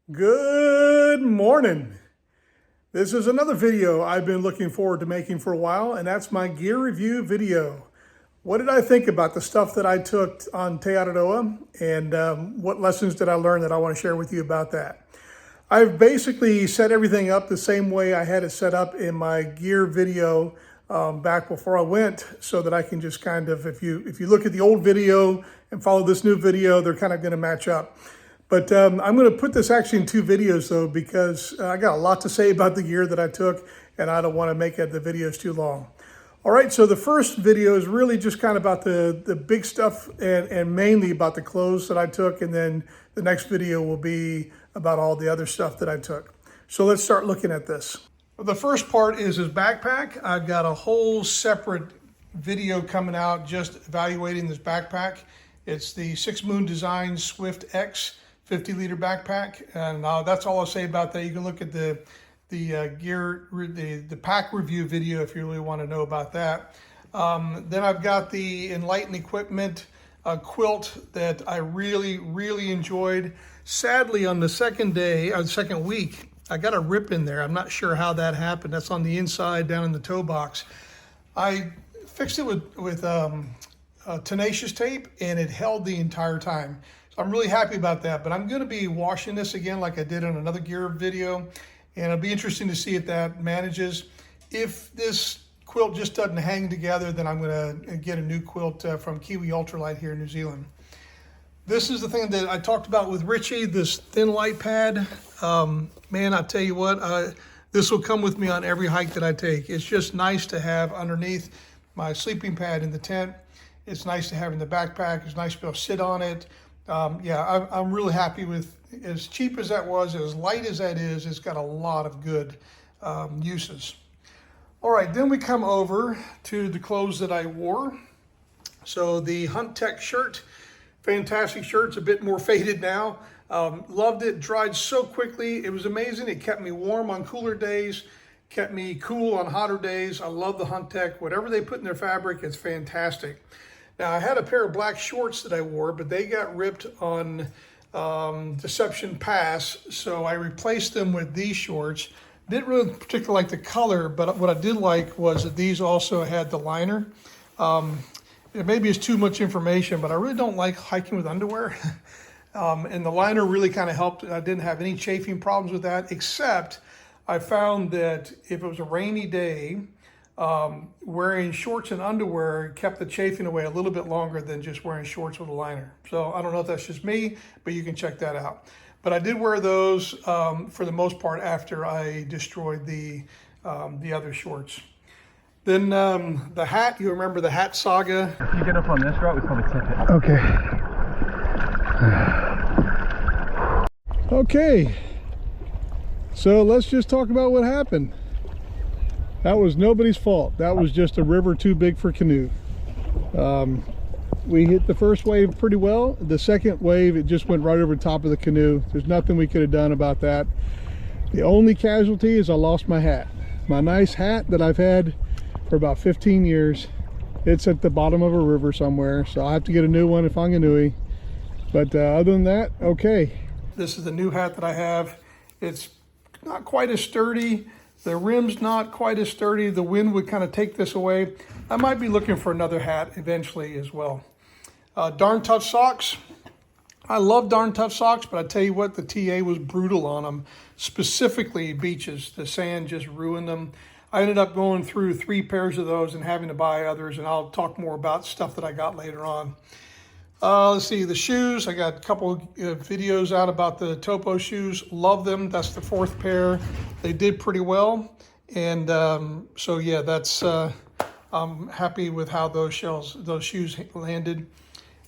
Good morning. This is another video I've been looking forward to making for a while, and that's my gear review video. What did I think about the stuff that I took on Te Aroara, and what lessons did I learn that I want to share with you about that? I've basically set everything up the same way I had it set up in my gear video back before I went, so that I can just kind of, if you look at the old video and follow this new video, they're kind of going to match up. But I'm going to put this actually in two videos though, because I got a lot to say about the gear that I took, and I don't want to make the videos too long. All right, so the first video is really just kind of about the big stuff and mainly about the clothes that I took, and then the next video will be about all the other stuff that I took. So let's start looking at this. The first part is his backpack. I've got a whole separate video coming out just evaluating this backpack. It's the Six Moon Design Swift X 50-liter backpack, and that's all I'll say about that. You can look at the pack review video if you really want to know about that. Then I've got the Enlighten Equipment quilt that I really enjoyed. Sadly, on the second day, or the second week, I got a rip in there. I'm not sure how that happened. That's on the inside down in the toe box. I fixed it with tenacious tape, and it held the entire time. So I'm really happy about that, but I'm going to be washing this again like I did on another gear video, and it'll be interesting to see if that manages. If this quilt just doesn't hang together, then I'm going to get a new quilt from Kiwi Ultralight here in New Zealand. This is the thing that I talked about with Richie, this thin light pad. Man, I tell you what, this will come with me on every hike that I take. It's just nice to have underneath my sleeping pad in the tent. It's nice to have in the backpack. It's nice to be able to sit on it. Yeah, I'm really happy with, as cheap as that was, as light as that is, it's got a lot of good uses. All right, then we come over to the clothes that I wore. So the Hunt Tech shirt, fantastic shirt. It's a bit more faded now. Loved it, dried so quickly. It was amazing. It kept me warm on cooler days, kept me cool on hotter days. I love the Hunt Tech. Whatever they put in their fabric, it's fantastic. Now, I had a pair of black shorts that I wore, but they got ripped on Deception Pass, so I replaced them with these shorts. Didn't really particularly like the color, but what I did like was that these also had the liner. Maybe it's too much information, but I really don't like hiking with underwear. And the liner really kind of helped. I didn't have any chafing problems with that, except I found that if it was a rainy day, wearing shorts and underwear kept the chafing away a little bit longer than just wearing shorts with a liner. So I don't know if that's just me, but you can check that out. But I did wear those for the most part after I destroyed the other shorts. Then the hat, you remember the hat saga. If you get up on this route, we probably tip it. Okay. Okay. So let's just talk about what happened. That was nobody's fault. That was just a river too big for canoe. We hit the first wave pretty well. The second wave, it just went right over the top of the canoe. There's nothing we could have done about that. The only casualty is I lost my hat. My nice hat that I've had for about 15 years. It's at the bottom of a river somewhere, so I'll have to get a new one if I'm Whanganui. But other than that, okay. This is the new hat that I have. It's not quite as sturdy. The rim's not quite as sturdy. The wind would kind of take this away. I might be looking for another hat eventually as well. Darn Tough socks. I love Darn Tough socks, but I tell you what, the TA was brutal on them. Specifically beaches. The sand just ruined them. I ended up going through 3 pairs of those and having to buy others, and I'll talk more about stuff that I got later on. Let's see, the shoes. I got a couple videos out about the Topo shoes. Love them. That's the 4th pair. They did pretty well. And so yeah, that's I'm happy with how those shoes landed.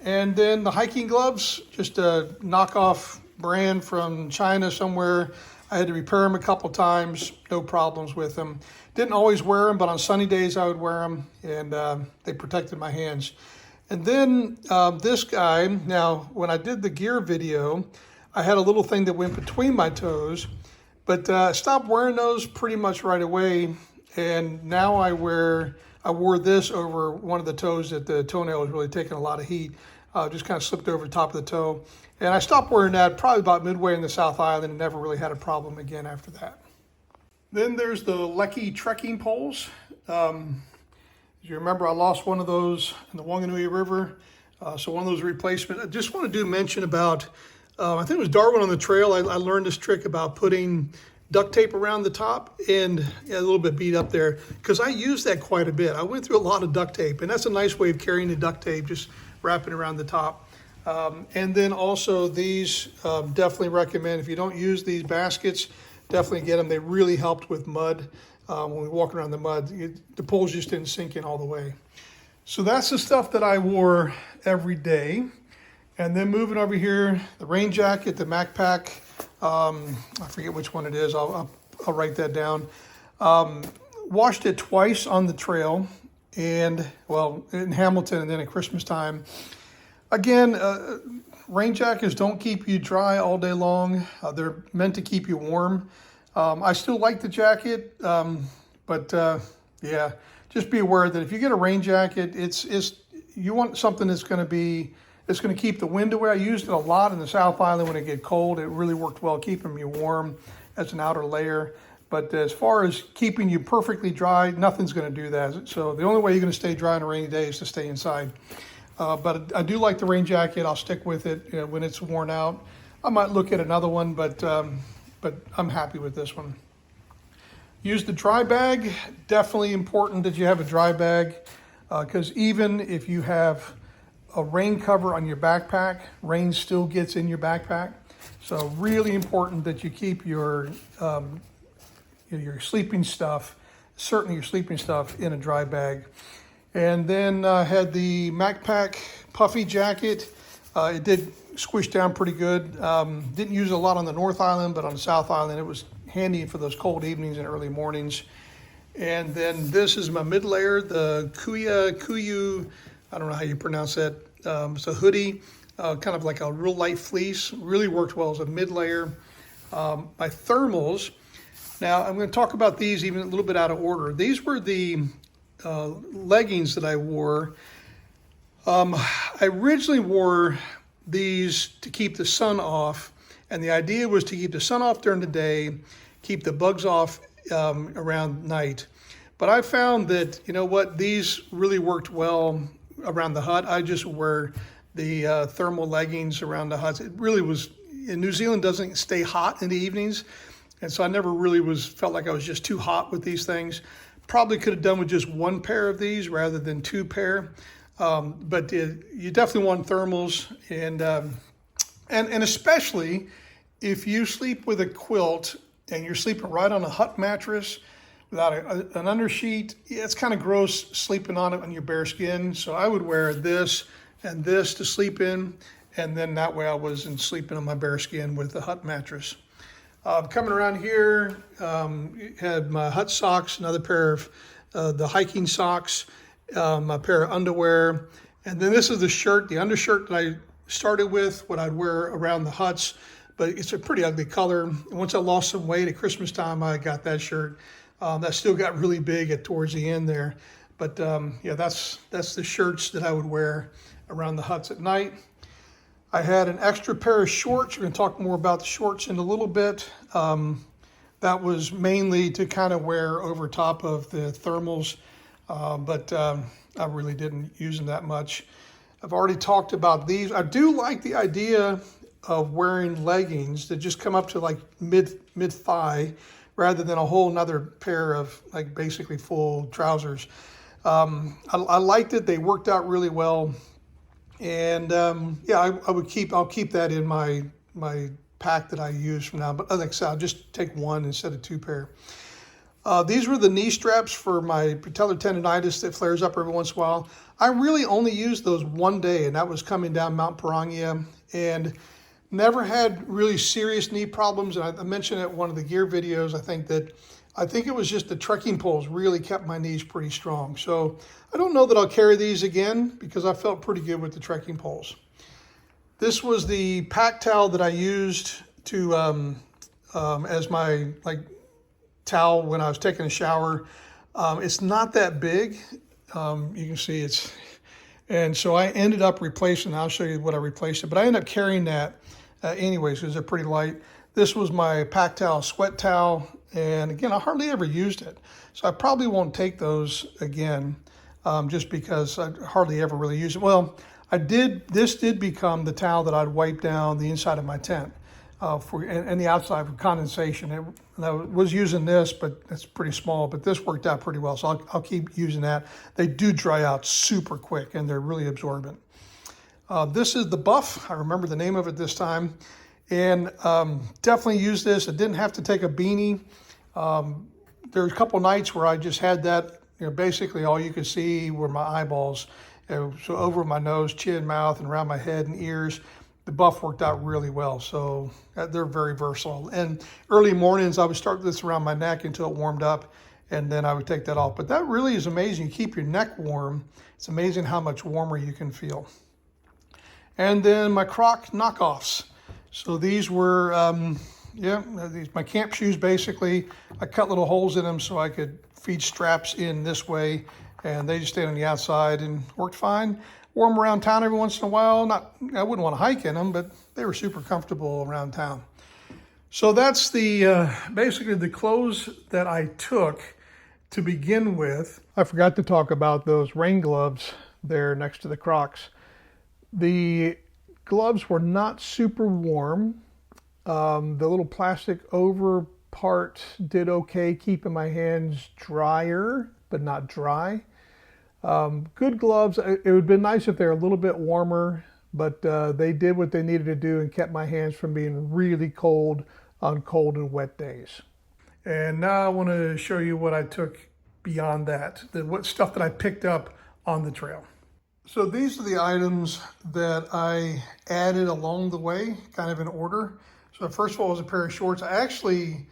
And then the hiking gloves, just a knockoff brand from China somewhere. I had to repair them a couple times, no problems with them. Didn't always wear them, but on sunny days I would wear them, and they protected my hands. And then this guy, now when I did the gear video, I had a little thing that went between my toes, but I stopped wearing those pretty much right away. And now I wore this over one of the toes that the toenail was really taking a lot of heat. just kind of slipped over the top of the toe. And I stopped wearing that probably about midway in the South Island and never really had a problem again after that. Then there's the Lecky trekking poles. As you remember, I lost one of those in the Wanganui River. So one of those replacements. I just want to do mention about, I think it was Darwin on the trail. I learned this trick about putting duct tape around the top, and yeah, a little bit beat up there because I used that quite a bit. I went through a lot of duct tape, and that's a nice way of carrying the duct tape, just wrapping around the top. And then also these, definitely recommend, if you don't use these baskets, definitely get them. They really helped with mud. When we walk around the mud, the poles just didn't sink in all the way. So that's the stuff that I wore every day. And then moving over here, the rain jacket, the MacPack, I forget which one it is. I'll write that down. Washed it twice on the trail, and well, in Hamilton and then at Christmas time. Again, rain jackets don't keep you dry all day long. They're meant to keep you warm. I still like the jacket, but yeah, just be aware that if you get a rain jacket, you want something that's going to keep the wind away. I used it a lot in the South Island when it get cold. It really worked well, keeping you warm as an outer layer. But as far as keeping you perfectly dry, nothing's going to do that. So the only way you're going to stay dry on a rainy day is to stay inside. But I do like the rain jacket. I'll stick with it when it's worn out. I might look at another one, but I'm happy with this one. Use the dry bag. Definitely important that you have a dry bag, because even if you have a rain cover on your backpack, rain still gets in your backpack. So really important that you keep your sleeping stuff, certainly your sleeping stuff, in a dry bag. And then I had the MacPack puffy jacket. It did squish down pretty good. Didn't use it a lot on the North Island, but on the South Island it was handy for those cold evenings and early mornings. And then this is my mid layer, the Kuyu, I don't know how you pronounce that. It's a hoodie, kind of like a real light fleece. Really worked well as a mid layer. My thermals. Now I'm going to talk about these even a little bit out of order. These were the leggings that I wore. I originally wore these to keep the sun off, and the idea was to keep the sun off during the day, keep the bugs off around night. But I found that, you know what, these really worked well around the hut. I just wear the thermal leggings around the huts. It really was, in New Zealand doesn't stay hot in the evenings, and so I never really felt like I was just too hot with these things. Probably could have done with just one pair of these rather than two pair. But you definitely want thermals, and especially if you sleep with a quilt and you're sleeping right on a hut mattress without an undersheet, it's kind of gross sleeping on it on your bare skin. So I would wear this and this to sleep in, and then that way I wasn't sleeping on my bare skin with the hut mattress. Coming around here, had my hut socks, another pair of the hiking socks, a pair of underwear, and then this is the shirt, the undershirt that I started with, what I'd wear around the huts, but it's a pretty ugly color. And once I lost some weight at Christmas time, I got that shirt. That still got really big towards the end there, but yeah, that's the shirts that I would wear around the huts at night. I had an extra pair of shorts. We're going to talk more about the shorts in a little bit. That was mainly to kind of wear over top of the thermals, but I really didn't use them that much. I've already talked about these. I do like the idea of wearing leggings that just come up to like mid thigh, rather than a whole nother pair of like basically full trousers. I liked it. They worked out really well. And yeah, I'll keep that in my pack that I use from now. But like I said, I'll just take one instead of two pair. These were the knee straps for my patellar tendonitis that flares up every once in a while. I really only used those one day, and that was coming down Mount Piranha, and never had really serious knee problems. And I mentioned at one of the gear videos, I think it was just the trekking poles really kept my knees pretty strong. So I don't know that I'll carry these again because I felt pretty good with the trekking poles. This was the pack towel that I used to as my towel when I was taking a shower. It's not that big. You can see And so I ended up replacing, I'll show you what I replaced it, but I ended up carrying that anyways because they're pretty light. This was my pack towel, sweat towel, and again, I hardly ever used it. So I probably won't take those again just because I hardly ever really use it. Well, this did become the towel that I'd wipe down the inside of my tent and the outside for condensation. I was using this, but it's pretty small, but this worked out pretty well. So I'll keep using that. They do dry out super quick and they're really absorbent. This is the Buff. I remember the name of it this time. And definitely use this. I didn't have to take a beanie. There were a couple nights where I just had that, basically all you could see were my eyeballs. So over my nose, chin, mouth, and around my head and ears. The Buff worked out really well. So they're very versatile. And early mornings, I would start this around my neck until it warmed up, and then I would take that off. But that really is amazing. You keep your neck warm. It's amazing how much warmer you can feel. And then my Croc knockoffs. So these were, my camp shoes basically. I cut little holes in them so I could feed straps in this way, and they just stayed on the outside and worked fine. Wore them around town every once in a while. I wouldn't want to hike in them, but they were super comfortable around town. So that's basically the clothes that I took to begin with. I forgot to talk about those rain gloves there next to the Crocs. The gloves were not super warm. The little plastic over part did okay, keeping my hands drier, but not dry. Good gloves. It would have been nice if they were a little bit warmer, but they did what they needed to do and kept my hands from being really cold on cold and wet days. And now I want to show you what I took beyond that, what stuff that I picked up on the trail. So these are the items that I added along the way, kind of in order. So first of all was a pair of shorts. I actually,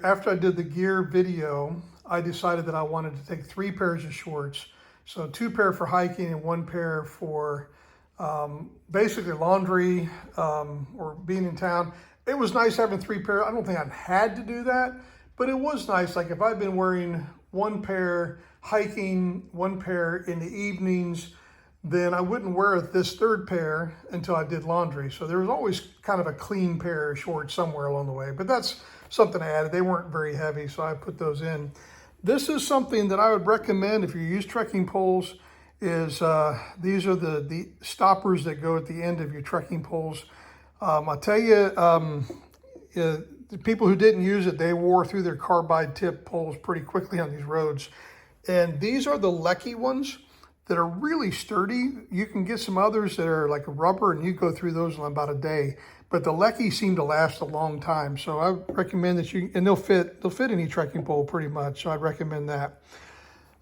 after I did the gear video, I decided that I wanted to take 3 pairs of shorts. So 2 pair for hiking and 1 pair for basically laundry or being in town. It was nice having 3 pairs. I don't think I had to do that, but it was nice. Like if I'd been wearing 1 pair hiking, 1 pair in the evenings, then I wouldn't wear this 3rd pair until I did laundry. So there was always kind of a clean pair of shorts somewhere along the way, but that's something I added. They weren't very heavy, so I put those in. This is something that I would recommend if you use trekking poles. These are the stoppers that go at the end of your trekking poles. I'll tell you, the people who didn't use it, they wore through their carbide tip poles pretty quickly on these roads. And these are the Lecky ones that are really sturdy. You can get some others that are like rubber and you go through those in about a day. But the Lecky seem to last a long time. So I recommend that and they'll fit any trekking pole pretty much. So I'd recommend that.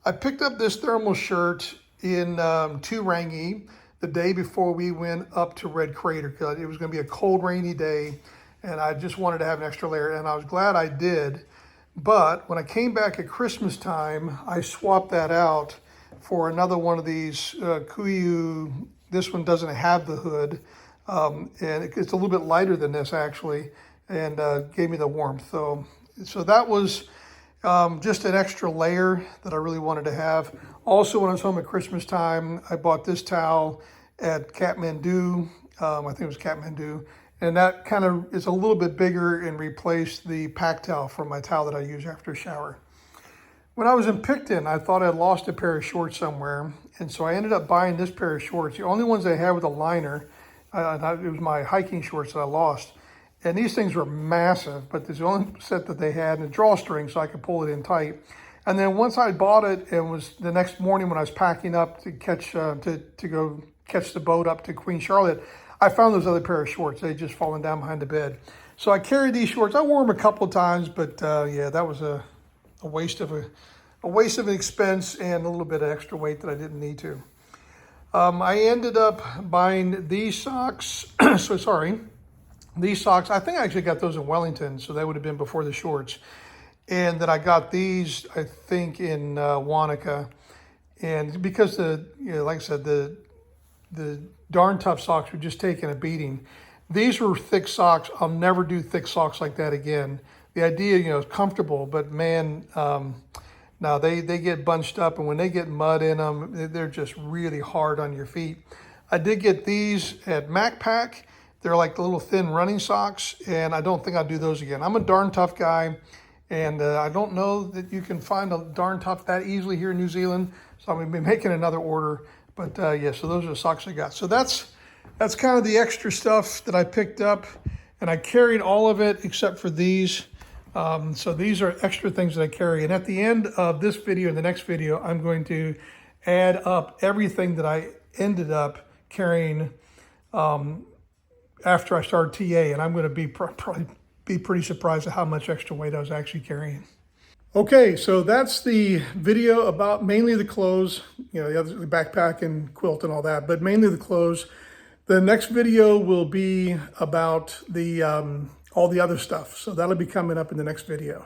I picked up this thermal shirt in Turangi the day before we went up to Red Crater because it was going to be a cold, rainy day. And I just wanted to have an extra layer. And I was glad I did. But when I came back at Christmas time, I swapped that out for another one of these Kuiu. This one doesn't have the hood, and it's a little bit lighter than this actually, and gave me the warmth. So that was just an extra layer that I really wanted to have. Also, when I was home at Christmas time, I bought this towel at Kathmandu. I think it was Kathmandu. And that kind of is a little bit bigger and replaced the pack towel from my towel that I use after a shower. When I was in Picton, I thought I'd lost a pair of shorts somewhere. And so I ended up buying this pair of shorts. The only ones they had with a liner, it was my hiking shorts that I lost. And these things were massive, but this is the only set that they had, and a drawstring so I could pull it in tight. And then once I bought it, it was the next morning when I was packing up to go catch the boat up to Queen Charlotte, I found those other pair of shorts. They'd just fallen down behind the bed. So I carried these shorts. I wore them a couple of times, but yeah, that was a waste of an expense and a little bit of extra weight that I didn't need to. I ended up buying these socks. These socks. I think I actually got those in Wellington, so they would have been before the shorts. And then I got these, I think, in Wanaka. And because like I said, the darn tough socks were just taking a beating. These were thick socks. I'll never do thick socks like that again. The idea, is comfortable, but man, Now they get bunched up, and when they get mud in them, they're just really hard on your feet. I did get these at MacPack. They're like the little thin running socks, and I don't think I'll do those again. I'm a darn tough guy, and I don't know that you can find a darn tough that easily here in New Zealand, so I'm gonna be making another order. But yeah, so those are the socks I got. So that's kind of the extra stuff that I picked up, and I carried all of it except for these. So these are extra things that I carry. And at the end of this video and the next video, I'm going to add up everything that I ended up carrying after I started TA, and I'm going to be probably be pretty surprised at how much extra weight I was actually carrying. Okay, so that's the video about mainly the clothes, you know, the backpack and quilt and all that, but mainly the clothes. The next video will be about the all the other stuff, so that'll be coming up in the next video.